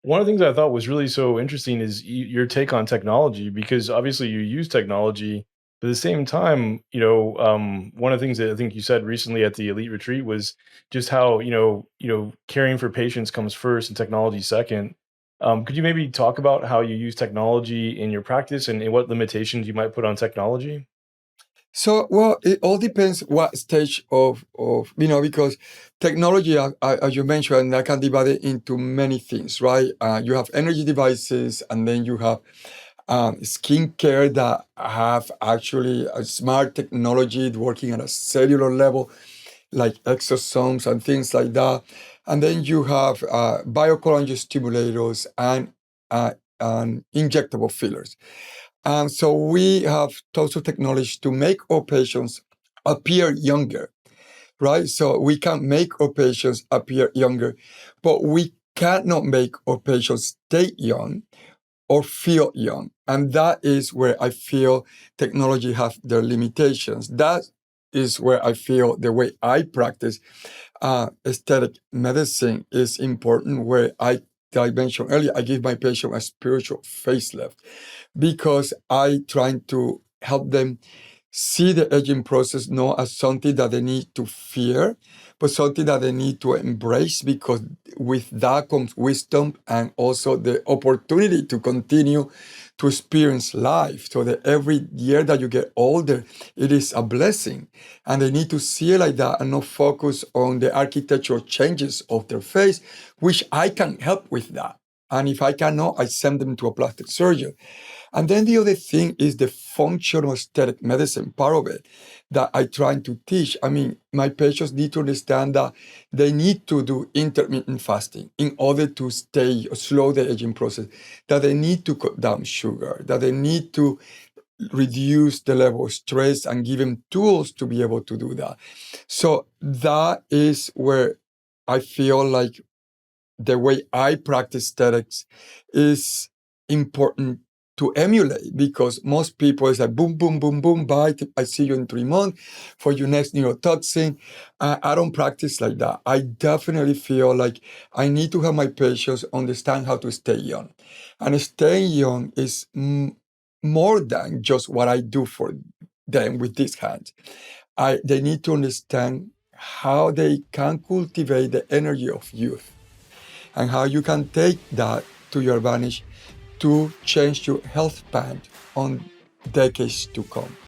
One of the things I thought was really so interesting is your take on technology, because obviously you use technology, but at the same time, one of the things that I think you said recently at the elite retreat was just how caring for patients comes first and technology second. Could you maybe talk about how you use technology in your practice and what limitations you might put on technology? So, well, it all depends what stage because technology, as you mentioned, that can divide it into many things, right? You have energy devices, and then you have skincare that have actually a smart technology working at a cellular level, like exosomes and things like that. And then you have biocollagen stimulators and injectable fillers. And so we have tons of technology to make our patients appear younger, right? So we can make our patients appear younger, but we cannot make our patients stay young or feel young. And that is where I feel technology has their limitations. That is where I feel the way I practice aesthetic medicine is important, where I mentioned earlier, I give my patient a spiritual facelift because I trying to help them see the aging process not as something that they need to fear, but something that they need to embrace, because with that comes wisdom and also the opportunity to continue to experience life. So that every year that you get older, it is a blessing. And they need to see it like that and not focus on the architectural changes of their face, which I can help with that. And if I cannot, I send them to a plastic surgeon. And then the other thing is the functional aesthetic medicine part of it that I try to teach. I mean, my patients need to understand that they need to do intermittent fasting in order to slow the aging process, that they need to cut down sugar, that they need to reduce the level of stress and give them tools to be able to do that. So that is where I feel like the way I practice aesthetics is important to emulate, because most people is like boom, boom, boom, boom, bye. I see you in 3 months for your next neurotoxin. I don't practice like that. I definitely feel like I need to have my patients understand how to stay young. And staying young is more than just what I do for them with these hands. They need to understand how they can cultivate the energy of youth and how you can take that to your advantage to change your health path on decades to come.